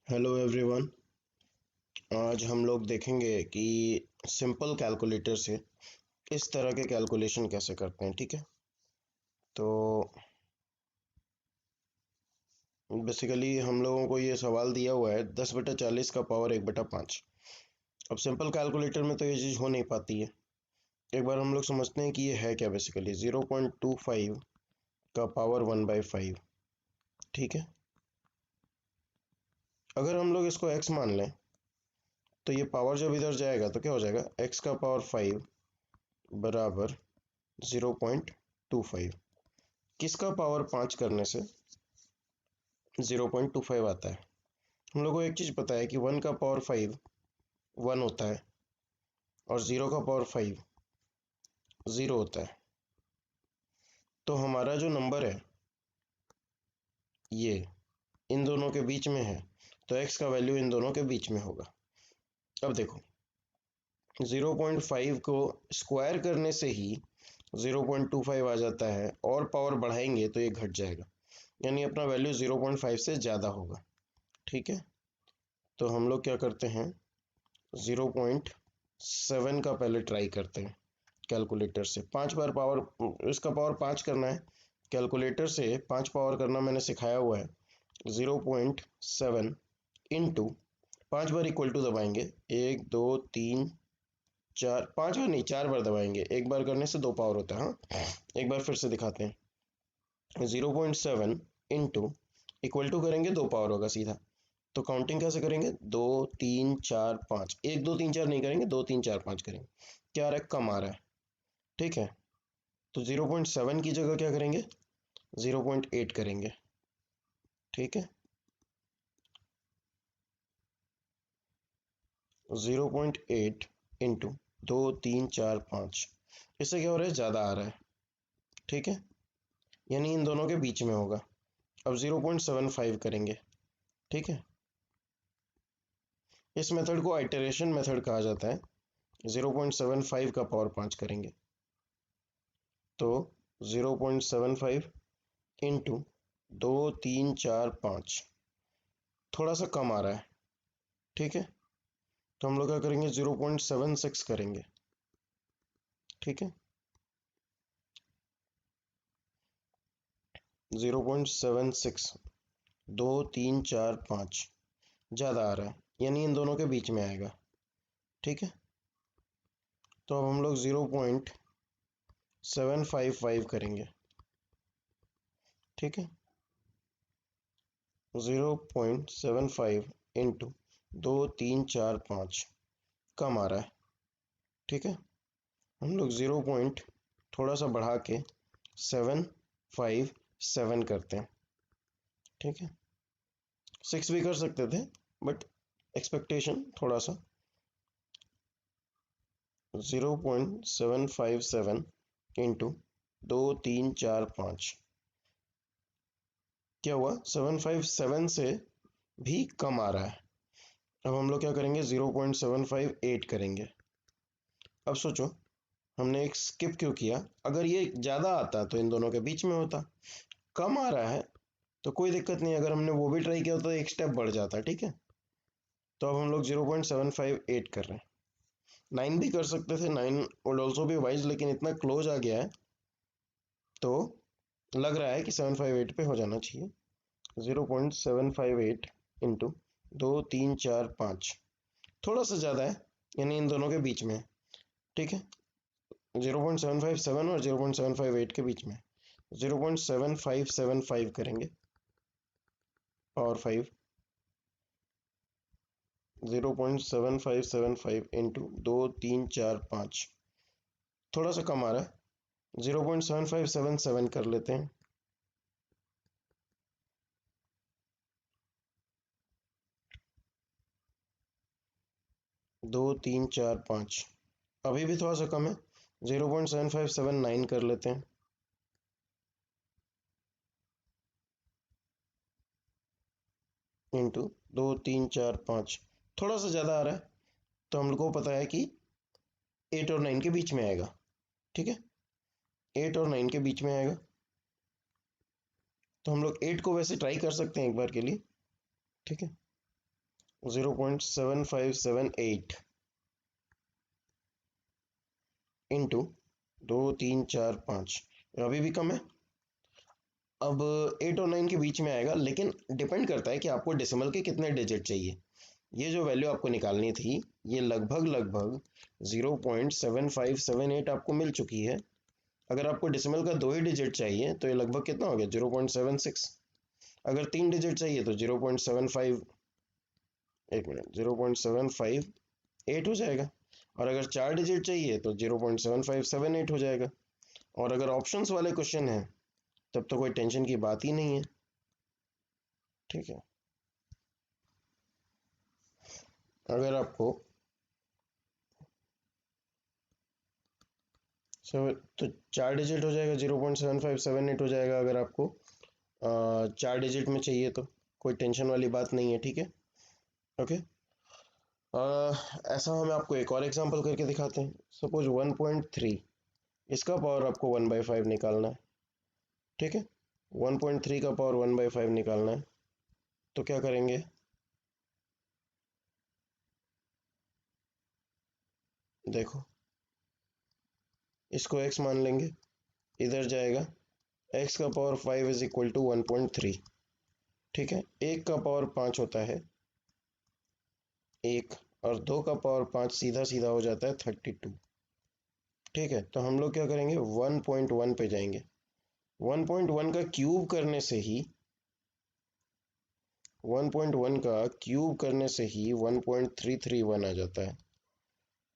Hello everyone. आज हम लोग देखेंगे कि सिंपल कैलकुलेटर से इस तरह के कैलकुलेशन कैसे करते हैं। ठीक है, तो बेसिकली हम लोगों को ये सवाल दिया हुआ है 10/40 का पावर 1/5। अब सिंपल कैलकुलेटर में तो ये चीज़ हो नहीं पाती है। एक बार हम लोग समझते हैं कि ये है क्या। बेसिकली 0.25 का पावर 1/5। ठीक है, अगर हम लोग इसको x मान लें तो ये पावर जब इधर जाएगा तो क्या हो जाएगा, x का पावर 5 बराबर 0.25। किसका पावर 5 करने से 0.25 आता है। हम लोग को एक चीज़ पता है कि 1 का पावर 5 1 होता है और 0 का पावर 5 0 होता है। तो हमारा जो नंबर है ये इन दोनों के बीच में है, तो x का वैल्यू इन दोनों के बीच में होगा। अब देखो 0.5 को स्क्वायर करने से ही 0.25 आ जाता है और पावर बढ़ाएंगे तो ये घट जाएगा, यानी अपना वैल्यू 0.5 से ज़्यादा होगा। ठीक है, तो हम लोग क्या करते हैं 0.7 का पहले ट्राई करते हैं कैलकुलेटर से। 5 बार पावर, इसका पावर 5 करना है, कैलकुलेटर से 5 पावर करना मैंने सिखाया हुआ है। 0.7 इंटू 5 बार इक्वल टू दबाएंगे, 1 2 3 4, 5 बार नहीं 4 बार दबाएंगे। एक बार करने से 2 पावर होता है। हाँ, एक बार फिर से दिखाते हैं। 0.7 इंटू इक्वल टू करेंगे 2 पावर होगा सीधा। तो काउंटिंग कैसे करेंगे, 2 3 4 5, 1 2 3 4 नहीं करेंगे, 2 3 4 5 करेंगे। क्या आ रहा है, कम आ रहा है। ठीक है, तो 0.7 की जगह क्या करेंगे, 0.8 करेंगे। ठीक है, 0.8 इंटू 2 3 4 5, इससे क्या हो रहा है, ज़्यादा आ रहा है। ठीक है, यानी इन दोनों के बीच में होगा। अब 0.75 करेंगे। ठीक है, इस मेथड को आइटरेशन मेथड कहा जाता है। 0.75 का पावर 5 करेंगे तो 0.75 इंटू 2 3 4 5, थोड़ा सा कम आ रहा है। ठीक है, तो हम लोग क्या करेंगे 0.76 करेंगे। ठीक है, 0.76, 2 3 4 5 ज़्यादा आ रहा है, यानी इन दोनों के बीच में आएगा। ठीक है, तो अब हम लोग 0.755 करेंगे। ठीक है, 0.75 इंटू 2 3 4 5, कम आ रहा है। ठीक है, हम लोग 0 पॉइंट थोड़ा सा बढ़ा के 757 करते हैं। ठीक है, 6 भी कर सकते थे बट एक्सपेक्टेशन थोड़ा सा। 0.757 इंटू 2 3 4 5, क्या हुआ, 757 से भी कम आ रहा है। अब हम लोग क्या करेंगे 0.758 करेंगे। अब सोचो हमने एक स्किप क्यों किया, अगर ये ज़्यादा आता तो इन दोनों के बीच में होता। कम आ रहा है तो कोई दिक्कत नहीं, अगर हमने वो भी ट्राई किया होता तो एक स्टेप बढ़ जाता। ठीक है, तो अब हम लोग 0.758 कर रहे हैं। 9 भी कर सकते थे, 9 वुड ऑल्सो बी वाइज, लेकिन इतना क्लोज आ गया है तो लग रहा है कि 758 पे हो जाना चाहिए। 0.758 इंटू 2 3 4 5, थोड़ा सा ज़्यादा है, यानी इन दोनों के बीच में है। ठीक है, 0.757 और 0.758 के बीच में 0.7575 करेंगे, पावर 5। 0.7575 इंटू 2 3 4 5, थोड़ा सा कम आ रहा है, 0.7577 कर लेते हैं। दो तीन चार पाँच, अभी भी थोड़ा सा कम है, 0.7579 कर लेते हैं। इंटू 2 3 4 5, थोड़ा सा ज़्यादा आ रहा है, तो हम लोग को पता है कि 8 और 9 के बीच में आएगा। ठीक है, 8 और 9 के बीच में आएगा, तो हम लोग 8 को वैसे ट्राई कर सकते हैं एक बार के लिए। ठीक है, 0.7578 इंटू 2 3 4 5, अभी भी कम है। अब 8 और 9 के बीच में आएगा, लेकिन डिपेंड करता है कि आपको डेसिमल के कितने डिजिट चाहिए। ये जो वैल्यू आपको निकालनी थी, ये लगभग लगभग 0.7578 आपको मिल चुकी है। अगर आपको डेसिमल का 2 ही डिजिट चाहिए तो ये लगभग कितना हो गया, 0.76। अगर 3 डिजिट चाहिए तो 0.75, एक मिनट, 0.758 हो जाएगा। और अगर 4 डिजिट चाहिए तो 0.7578 हो जाएगा। और अगर ऑप्शंस वाले क्वेश्चन हैं तब तो कोई टेंशन की बात ही नहीं है। ठीक है, अगर आपको तो 4 डिजिट हो जाएगा, 0.7578 हो जाएगा। अगर आपको 4 डिजिट में चाहिए तो कोई टेंशन वाली बात नहीं है। ठीक है, ओके। ऐसा हम आपको एक और एग्जांपल करके दिखाते हैं। सपोज 1.3, इसका पावर आपको 1/5 निकालना है। ठीक है, 1.3 का पावर 1/5 निकालना है, तो क्या करेंगे, देखो इसको x मान लेंगे, इधर जाएगा x का पावर 5 इज इक्वल टू 1.3। ठीक है, 1 का पावर 5 होता है 1, और 2 का पावर 5 सीधा सीधा हो जाता है 32। ठीक है, तो हम लोग क्या करेंगे, 1.1 पे जाएंगे। 1.1 का क्यूब करने से ही 1.1 का क्यूब करने से ही 1.331 आ जाता है।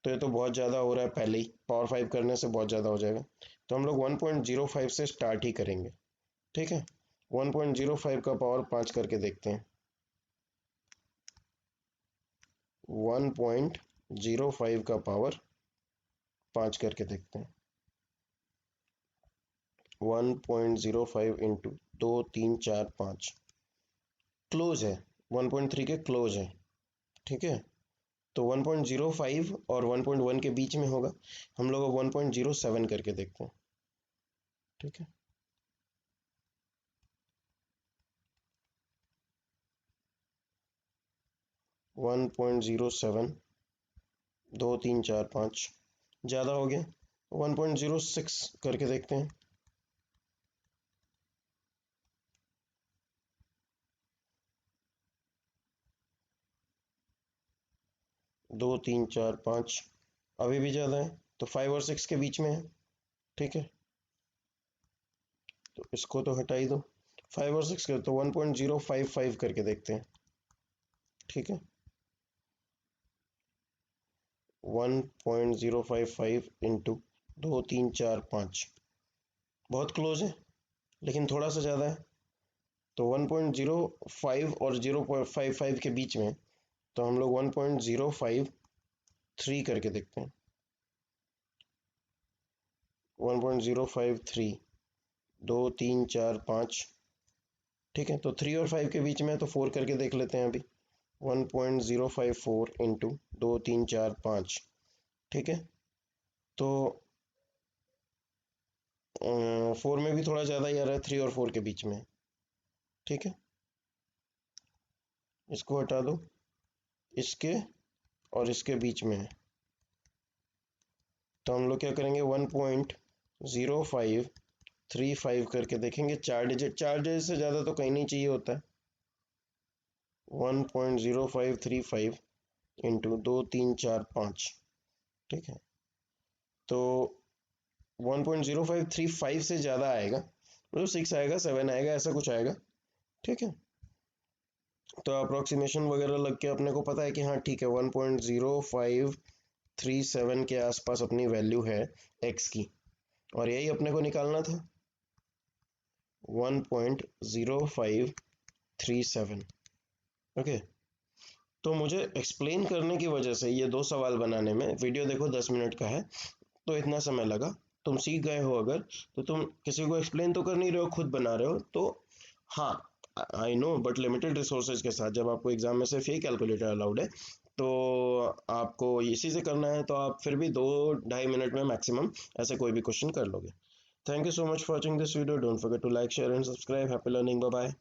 तो ये तो बहुत ज़्यादा हो रहा है, पहले ही पावर 5 करने से बहुत ज़्यादा हो जाएगा। तो हम लोग 1.05 से स्टार्ट ही करेंगे। ठीक है, 1.05 का पावर 5 करके देखते हैं। 1.05 का पावर 5 करके देखते हैं। 1.05 इंटू 2 3 4 5, क्लोज है, 1.3 के क्लोज है। ठीक है, तो 1.05 और 1.1 के बीच में होगा। हम लोग 1.07 करके देखते हैं। ठीक है, 1.07, 2 3 4 5, ज़्यादा हो गया, 1.06 करके देखते हैं। 2 3 4 5, अभी भी ज़्यादा है, तो 5 और 6 के बीच में है। ठीक है, तो इसको तो हटा ही दो। 5 और 6 कर तो 1.055 करके देखते हैं। ठीक है, 1.055 इंटू 2 3 4 5, बहुत क्लोज है लेकिन थोड़ा सा ज़्यादा है। तो 1.05 और 0.55 के बीच में, तो हम लोग 1.053 करके देखते हैं। 1.053, 2 3 4 5। ठीक है, तो 3 और 5 के बीच में है, तो 4 करके देख लेते हैं अभी। 1.054 इंटू 2 3 4 5। ठीक है, तो 4 में भी थोड़ा ज़्यादा ही आ रहा है, 3 और 4 के बीच में। ठीक है, इसको हटा दो, इसके और इसके बीच में है, तो हम लोग क्या करेंगे, 1.0535 करके देखेंगे। 4 डिजिट से ज़्यादा तो कहीं नहीं चाहिए होता है। 1.0535 इंटू 2 3 4 5। ठीक है, तो 1.0535 से ज़्यादा आएगा, मतलब 6 आएगा, 7 आएगा, ऐसा कुछ आएगा। ठीक है, तो अप्रोक्सीमेशन वगैरह लग के अपने को पता है कि हाँ ठीक है, 1.0537 के आसपास अपनी वैल्यू है x की, और यही अपने को निकालना था, 1.0537। ओके, तो मुझे एक्सप्लेन करने की वजह से ये 2 सवाल बनाने में, वीडियो देखो 10 मिनट का है तो इतना समय लगा। तुम सीख गए हो अगर, तो तुम किसी को एक्सप्लेन तो कर नहीं रहे हो, खुद बना रहे हो, तो हाँ I know, but limited resources के साथ जब आपको एग्जाम में सिर्फ यही कैलकुलेटर अलाउड है, तो आपको इसी से करना है, तो आप फिर भी 2-2.5 मिनट में मैक्सिमम ऐसे कोई भी क्वेश्चन कर लोगे। Thank you so much for watching this video. Don't forget to like, share and subscribe. Happy learning, bye bye.